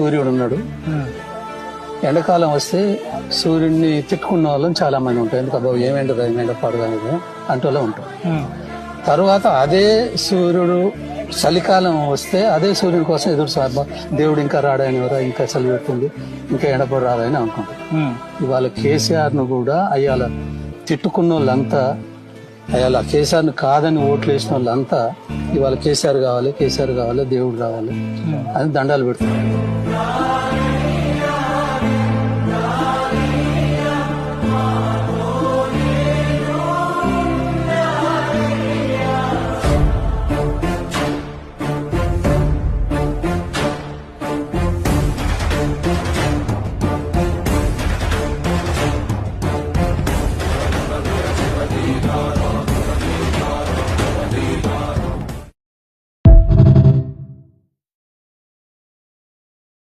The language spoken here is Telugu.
సూర్యుడు ఉన్నాడు. ఎండాకాలం వస్తే సూర్యుడిని తిట్టుకున్న వాళ్ళని చాలా మంది ఉంటారు. ఎందుకు ఏమెండదా ఏమెండ పడదా అంటూ ఉంటారు. తర్వాత అదే సూర్యుడు చలికాలం వస్తే అదే సూర్యుని కోసం ఎదురు సార్ దేవుడు ఇంకా రాడని ఇంకా చలి పెడుతుంది, ఇంకా ఎండపడి రాదని అనుకుంటారు. ఇవాళ కేసీఆర్ ను కూడా అయ్యాల తిట్టుకున్న వాళ్ళంతా, అయ్యాల కేసీఆర్ ను కాదని ఓట్లు వేసిన వాళ్ళంతా ఇవాళ కేసీఆర్ కావాలి, కేసీఆర్ కావాలి, దేవుడు కావాలి అని దండాలు పెడుతున్నారు.